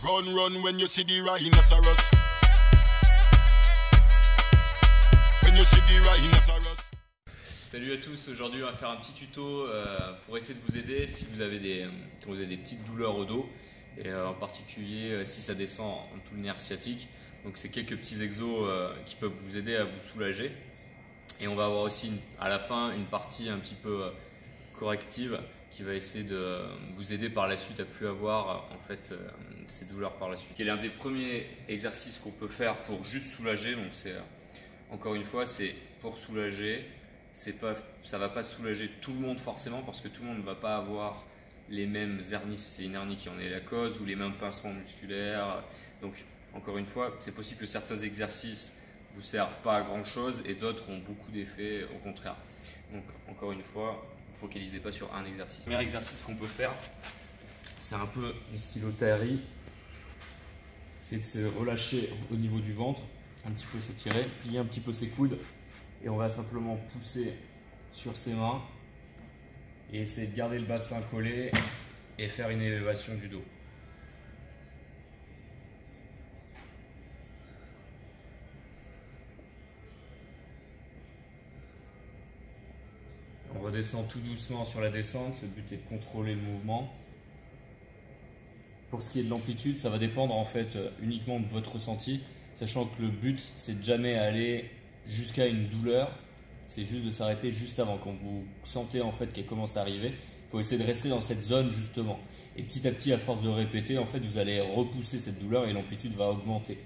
Run, run when you see the rhinoceros. When you see the rhinoceros. Salut à tous, aujourd'hui on va faire un petit tuto pour essayer de vous aider si vous avez des petites douleurs au dos et en particulier si ça descend en tout le nerf sciatique. Donc c'est quelques petits exos qui peuvent vous aider à vous soulager. Et on va avoir aussi à la fin une partie un petit peu corrective qui va essayer de vous aider par la suite à plus avoir en fait ces douleurs par la suite. Quel est un des premiers exercices qu'on peut faire pour juste soulager. Donc c'est encore une fois c'est pour soulager. Ça va pas soulager tout le monde forcément parce que tout le monde ne va pas avoir les mêmes hernies si c'est une hernie qui en est la cause ou les mêmes pincements musculaires. Donc encore une fois, c'est possible que certains exercices vous servent pas à grand chose et d'autres ont beaucoup d'effets au contraire. Donc encore une fois, ne vous focalisez pas sur un exercice. Le premier exercice qu'on peut faire, c'est un peu le stylo tahri. C'est de se relâcher au niveau du ventre, un petit peu s'étirer, plier un petit peu ses coudes. Et on va simplement pousser sur ses mains et essayer de garder le bassin collé et faire une élévation du dos. On redescend tout doucement sur la descente, le but est de contrôler le mouvement. Pour ce qui est de l'amplitude, ça va dépendre en fait uniquement de votre ressenti, sachant que le but c'est de jamais aller jusqu'à une douleur, c'est juste de s'arrêter juste avant. Quand vous sentez en fait qu'elle commence à arriver, il faut essayer de rester dans cette zone justement. Et petit à petit, à force de répéter, en fait, vous allez repousser cette douleur et l'amplitude va augmenter.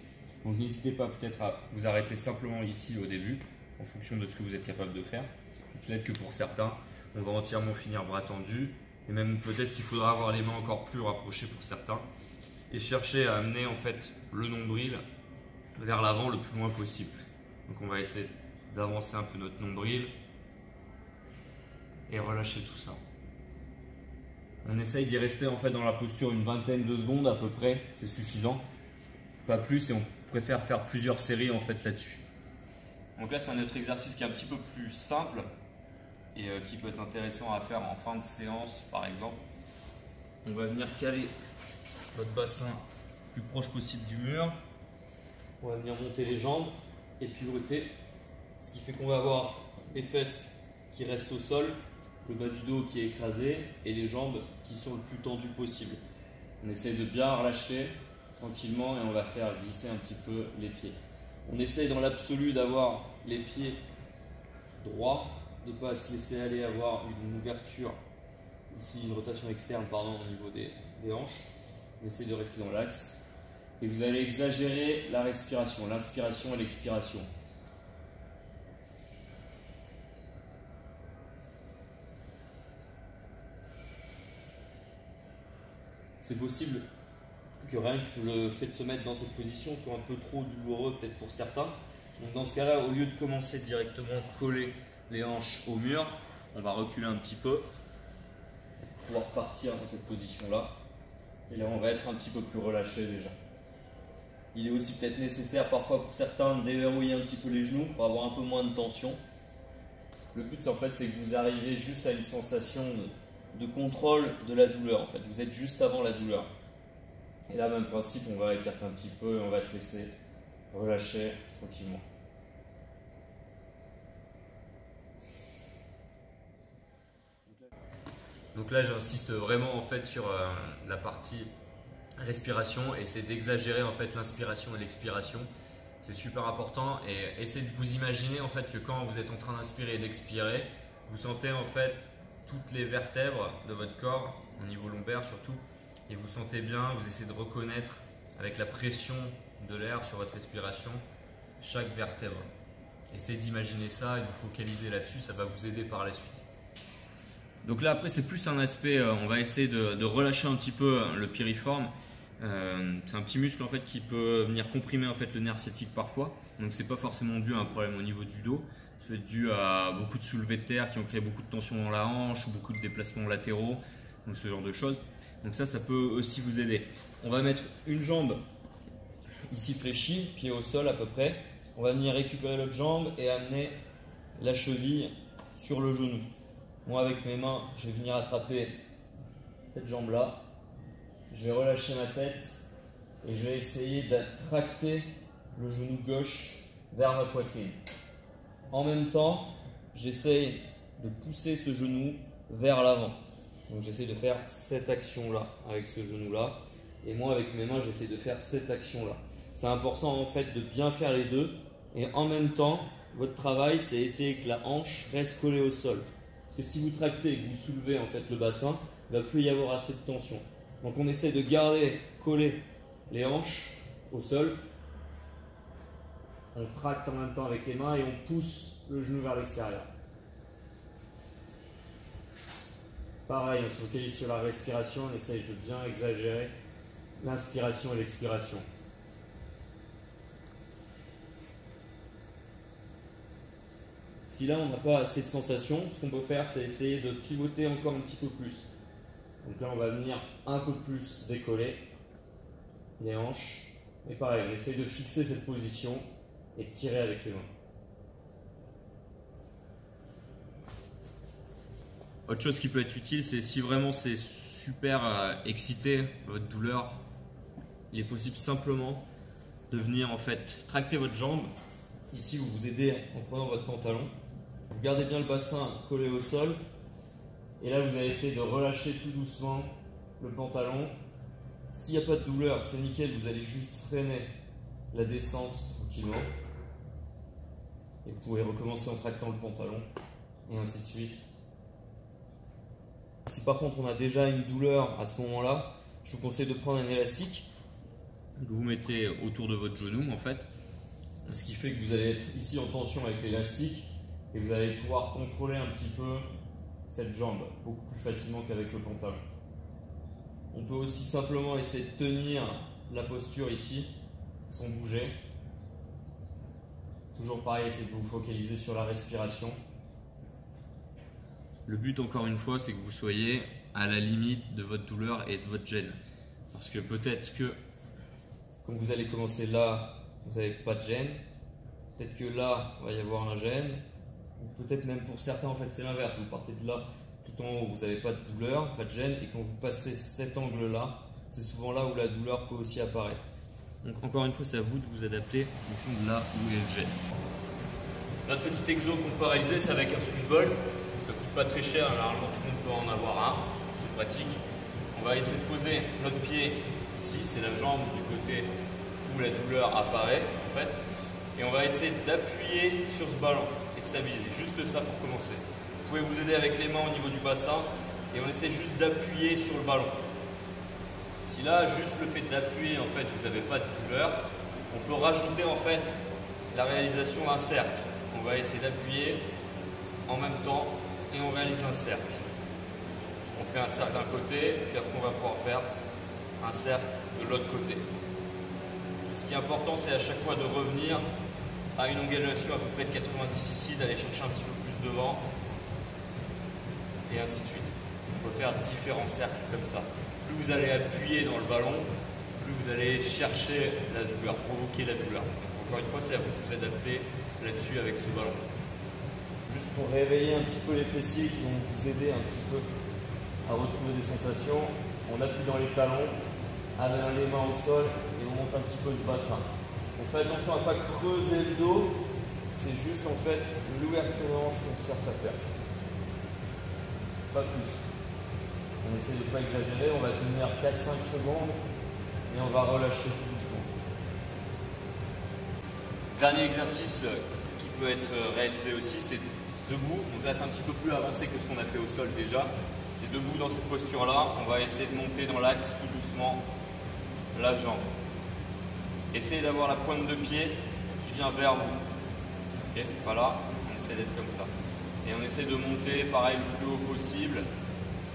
Donc n'hésitez pas peut-être à vous arrêter simplement ici au début, en fonction de ce que vous êtes capable de faire. Peut-être que pour certains, on va entièrement finir bras tendus, et même peut-être qu'il faudra avoir les mains encore plus rapprochées pour certains. Et chercher à amener en fait le nombril vers l'avant le plus loin possible. Donc on va essayer d'avancer un peu notre nombril et relâcher tout ça. On essaye d'y rester en fait dans la posture une vingtaine de secondes à peu près, c'est suffisant. Pas plus et on préfère faire plusieurs séries en fait là-dessus. Donc là c'est un autre exercice qui est un petit peu plus simple et qui peut être intéressant à faire en fin de séance par exemple. On va venir caler votre bassin le plus proche possible du mur. On va venir monter les jambes et pivoter, ce qui fait qu'on va avoir les fesses qui restent au sol, le bas du dos qui est écrasé et les jambes qui sont le plus tendues possible. On essaie de bien relâcher tranquillement et on va faire glisser un petit peu les pieds. On essaie dans l'absolu d'avoir les pieds droits, de ne pas se laisser aller avoir une ouverture, ici une rotation externe pardon, au niveau des hanches. On essaie de rester dans l'axe. Et vous allez exagérer la respiration, l'inspiration et l'expiration. C'est possible que rien que le fait de se mettre dans cette position soit un peu trop douloureux peut-être pour certains. Donc dans ce cas-là, au lieu de commencer directement à coller les hanches au mur, on va reculer un petit peu pour pouvoir partir dans cette position-là. Et là, on va être un petit peu plus relâché déjà. Il est aussi peut-être nécessaire parfois pour certains de déverrouiller un petit peu les genoux pour avoir un peu moins de tension. Le but en fait c'est que vous arrivez juste à une sensation de contrôle de la douleur en fait. Vous êtes juste avant la douleur. Et là même principe, on va écarter un petit peu et on va se laisser relâcher tranquillement. Donc là j'insiste vraiment en fait sur la partie respiration et c'est d'exagérer en fait l'inspiration et l'expiration. C'est super important et essayez de vous imaginer en fait que quand vous êtes en train d'inspirer et d'expirer, vous sentez en fait toutes les vertèbres de votre corps, au niveau lombaire surtout, et vous sentez bien, vous essayez de reconnaître avec la pression de l'air sur votre respiration chaque vertèbre. Essayez d'imaginer ça et de vous focaliser là-dessus, ça va vous aider par la suite. Donc là après c'est plus un aspect, on va essayer de relâcher un petit peu le piriforme. C'est un petit muscle en fait qui peut venir comprimer en fait le nerf sciatique parfois. Donc c'est pas forcément dû à un problème au niveau du dos. Ça peut être dû à beaucoup de soulevés de terre qui ont créé beaucoup de tension dans la hanche, beaucoup de déplacements latéraux, donc ce genre de choses. Donc ça peut aussi vous aider. On va mettre une jambe ici fléchie, pied au sol à peu près. On va venir récupérer l'autre jambe et amener la cheville sur le genou. Moi avec mes mains, je vais venir attraper cette jambe là. Je vais relâcher ma tête et je vais essayer de tracter le genou gauche vers ma poitrine. En même temps, j'essaye de pousser ce genou vers l'avant. Donc j'essaie de faire cette action-là avec ce genou-là. Et moi, avec mes mains, j'essaie de faire cette action-là. C'est important en fait de bien faire les deux. Et en même temps, votre travail, c'est essayer que la hanche reste collée au sol. Parce que si vous tractez et que vous soulevez en fait le bassin, il ne va plus y avoir assez de tension. Donc on essaie de garder collées les hanches au sol. On tracte en même temps avec les mains et on pousse le genou vers l'extérieur. Pareil, on se focalise sur la respiration, on essaye de bien exagérer l'inspiration et l'expiration. Si là on n'a pas assez de sensation, ce qu'on peut faire c'est essayer de pivoter encore un petit peu plus. Donc là on va venir un peu plus décoller les hanches. Et pareil, on essaye de fixer cette position et de tirer avec les mains. Autre chose qui peut être utile, c'est si vraiment c'est super excité, votre douleur, il est possible simplement de venir en fait tracter votre jambe. Ici vous vous aidez en prenant votre pantalon. Vous gardez bien le bassin collé au sol. Et là vous allez essayer de relâcher tout doucement le pantalon. S'il n'y a pas de douleur, c'est nickel, vous allez juste freiner la descente tranquillement. Et vous pouvez recommencer en tractant le pantalon et ainsi de suite. Si par contre on a déjà une douleur à ce moment-là, je vous conseille de prendre un élastique que vous mettez autour de votre genou en fait. Ce qui fait que vous allez être ici en tension avec l'élastique et vous allez pouvoir contrôler un petit peu cette jambe beaucoup plus facilement qu'avec le pantalon. On peut aussi simplement essayer de tenir la posture ici sans bouger. Toujours pareil, essayez de vous focaliser sur la respiration. Le but encore une fois, c'est que vous soyez à la limite de votre douleur et de votre gêne. Parce que peut-être que quand vous allez commencer là, vous n'avez pas de gêne. Peut-être que là, il va y avoir un gêne. Ou peut-être même pour certains, en fait, c'est l'inverse. Vous partez de là, tout en haut, vous n'avez pas de douleur, pas de gêne. Et quand vous passez cet angle-là, c'est souvent là où la douleur peut aussi apparaître. Donc encore une fois, c'est à vous de vous adapter en fonction de là où est le gêne. Notre petit exo qu'on peut réaliser, c'est avec un squeeze ball. Ça ne coûte pas très cher, généralement tout le monde peut en avoir un, c'est pratique. On va essayer de poser notre pied ici, c'est la jambe du côté où la douleur apparaît en fait. Et on va essayer d'appuyer sur ce ballon et de stabiliser, juste ça pour commencer. Vous pouvez vous aider avec les mains au niveau du bassin et on essaie juste d'appuyer sur le ballon. Si là, juste le fait d'appuyer, en fait, vous n'avez pas de douleur, on peut rajouter en fait la réalisation d'un cercle. On va essayer d'appuyer en même temps et on réalise un cercle. On fait un cercle d'un côté, puis après on va pouvoir faire un cercle de l'autre côté. Ce qui est important, c'est à chaque fois de revenir à une angulation à peu près de 90 ici, d'aller chercher un petit peu plus devant, et ainsi de suite. On peut faire différents cercles comme ça. Plus vous allez appuyer dans le ballon, plus vous allez chercher la douleur, provoquer la douleur. Donc, encore une fois, c'est à vous de vous adapter là-dessus avec ce ballon. Juste pour réveiller un petit peu les fessiers qui vont vous aider un petit peu à retrouver des sensations, on appuie dans les talons, avec les mains au sol et on monte un petit peu ce bassin. On fait attention à ne pas creuser le dos, c'est juste en fait l'ouverture de hanche qu'on se force à faire. Pas plus. On essaie de ne pas exagérer, on va tenir 4-5 secondes et on va relâcher tout doucement. Dernier exercice qui peut être réalisé aussi, c'est debout. Donc là c'est un petit peu plus avancé que ce qu'on a fait au sol déjà. C'est debout dans cette posture là, on va essayer de monter dans l'axe tout doucement la jambe. Essayez d'avoir la pointe de pied qui vient vers vous. Okay, voilà, on essaie d'être comme ça. Et on essaie de monter pareil le plus haut possible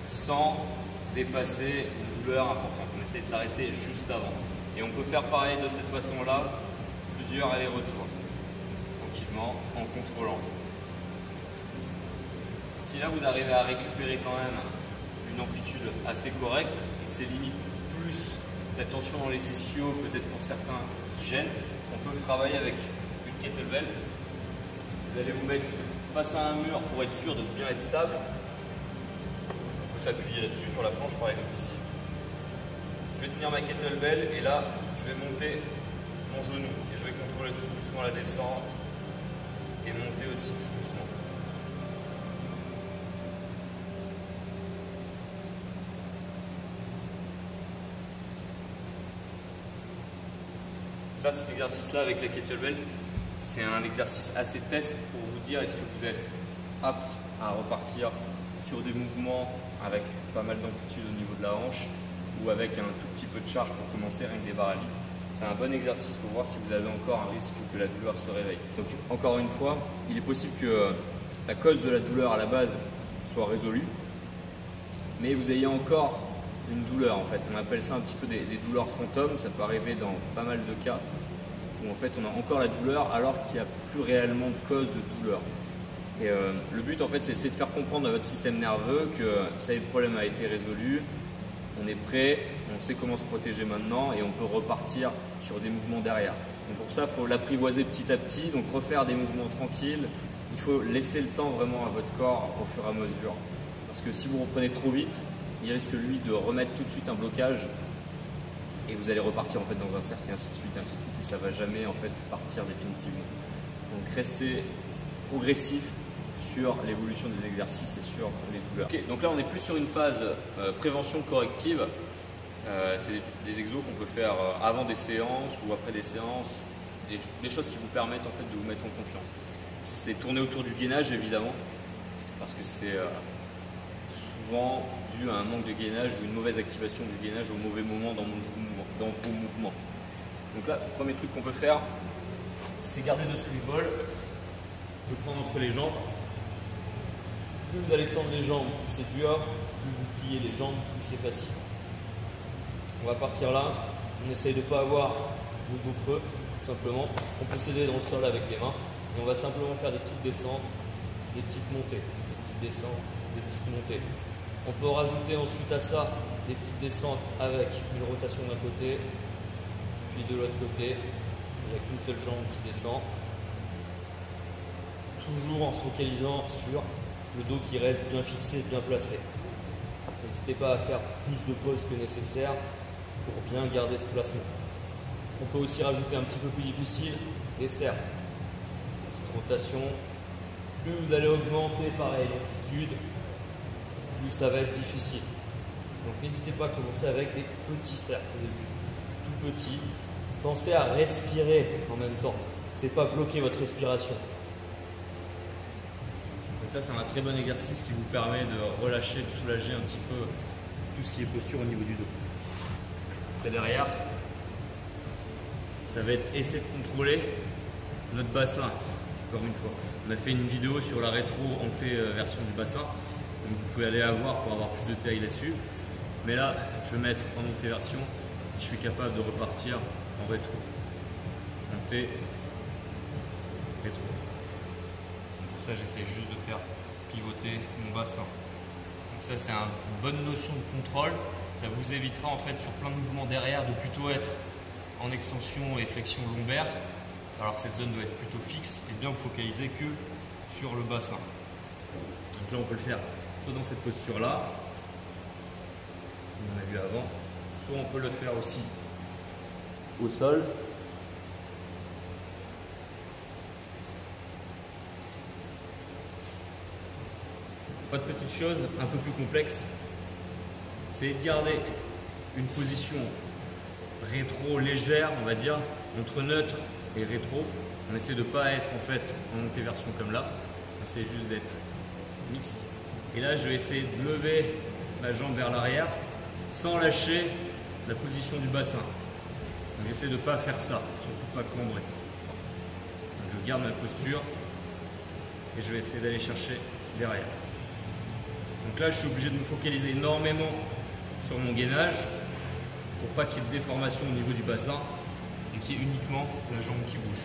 sans dépasser une douleur importante. On essaie de s'arrêter juste avant. Et on peut faire pareil de cette façon-là, plusieurs allers-retours, tranquillement, en contrôlant. Si là vous arrivez à récupérer quand même une amplitude assez correcte et que c'est limite plus la tension dans les ischios, peut-être pour certains qui gênent, on peut travailler avec une kettlebell. Vous allez vous mettre face à un mur pour être sûr de bien être stable. On peut s'appuyer là-dessus sur la planche par exemple ici. Je vais tenir ma kettlebell et là je je vais monter mon genou et je vais contrôler tout doucement la descente et monter aussi tout doucement. Ça, cet exercice-là avec la kettlebell, c'est un exercice assez test pour vous dire est-ce que vous êtes apte à repartir sur des mouvements avec pas mal d'amplitude au niveau de la hanche ou avec un tout petit peu de charge pour commencer, rien que des barres à vide. C'est un bon exercice pour voir si vous avez encore un risque que la douleur se réveille. Donc encore une fois, il est possible que la cause de la douleur à la base soit résolue, mais vous ayez encore une douleur en fait. On appelle ça un petit peu des douleurs fantômes, ça peut arriver dans pas mal de cas où en fait on a encore la douleur alors qu'il n'y a plus réellement de cause de douleur. Et le but en fait c'est de faire comprendre à votre système nerveux que ça y est, le problème a été résolu, on est prêt, on sait comment se protéger maintenant et on peut repartir sur des mouvements derrière. Donc pour ça il faut l'apprivoiser petit à petit, donc refaire des mouvements tranquilles, il faut laisser le temps vraiment à votre corps au fur et à mesure. Parce que si vous reprenez trop vite, il risque lui de remettre tout de suite un blocage et vous allez repartir en fait dans un cercle et ainsi de suite et ça va jamais en fait partir définitivement. Donc restez progressif sur l'évolution des exercices et sur les douleurs. Okay, donc là on est plus sur une phase prévention corrective. C'est des exos qu'on peut faire avant des séances ou après des séances, des choses qui vous permettent en fait de vous mettre en confiance. C'est tourné autour du gainage évidemment parce que c'est souvent dû à un manque de gainage ou une mauvaise activation du gainage au mauvais moment dans vos mouvements. Donc là, le premier truc qu'on peut faire, c'est garder dessous du bol, le prendre entre les jambes. Plus vous allez tendre les jambes, plus c'est dur, plus vous pliez les jambes, plus c'est facile. On va partir là, on essaye de ne pas avoir le dos creux, tout simplement. On peut s'aider dans le sol avec les mains et on va simplement faire des petites descentes, des petites montées, des petites descentes, des petites montées. On peut rajouter ensuite à ça des petites descentes avec une rotation d'un côté, puis de l'autre côté. Il n'y a qu'une seule jambe qui descend. Toujours en se focalisant sur le dos qui reste bien fixé, bien placé. N'hésitez pas à faire plus de pauses que nécessaire pour bien garder ce placement. On peut aussi rajouter un petit peu plus difficile, des cercles. Petite rotation. Plus vous allez augmenter pareil l'amplitude, plus ça va être difficile. Donc n'hésitez pas à commencer avec des petits cercles au début, tout petits. Pensez à respirer en même temps, c'est pas bloquer votre respiration. Donc ça c'est un très bon exercice qui vous permet de relâcher, de soulager un petit peu tout ce qui est posture au niveau du dos. Après derrière, ça va être essayer de contrôler notre bassin, encore une fois. On a fait une vidéo sur la rétro-hanté version du bassin. Donc vous pouvez aller la voir pour avoir plus de détails là-dessus. Mais là, je vais mettre en hanté version. Je suis capable de repartir en rétro. Hanté, rétro. Donc pour ça, j'essaie juste de faire pivoter mon bassin. Donc ça, c'est une bonne notion de contrôle. Ça vous évitera en fait sur plein de mouvements derrière de plutôt être en extension et flexion lombaire, alors que cette zone doit être plutôt fixe et bien vous focaliser que sur le bassin. Donc là on peut le faire soit dans cette posture là, comme on a vu avant, soit on peut le faire aussi au sol. Autre petite chose un peu plus complexe, c'est de garder une position rétro légère, on va dire, entre neutre et rétro. On essaie de ne pas être en fait en montée version comme là, on essaie juste d'être mixte. Et là je vais essayer de lever ma jambe vers l'arrière sans lâcher la position du bassin. Donc j'essaie de ne pas faire ça, surtout pas cambrer. Donc je garde ma posture et je vais essayer d'aller chercher derrière. Donc là je suis obligé de me focaliser énormément sur mon gainage pour pas qu'il y ait de déformation au niveau du bassin et qu'il y ait uniquement la jambe qui bouge.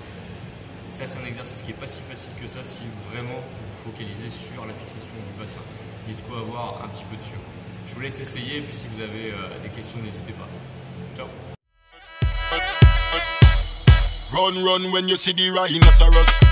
Ça c'est un exercice qui n'est pas si facile que ça si vraiment vous focalisez sur la fixation du bassin. Il y a de quoi avoir un petit peu dessus. Je vous laisse essayer et puis si vous avez des questions n'hésitez pas. Ciao. Run, run when you see the rhinoceros.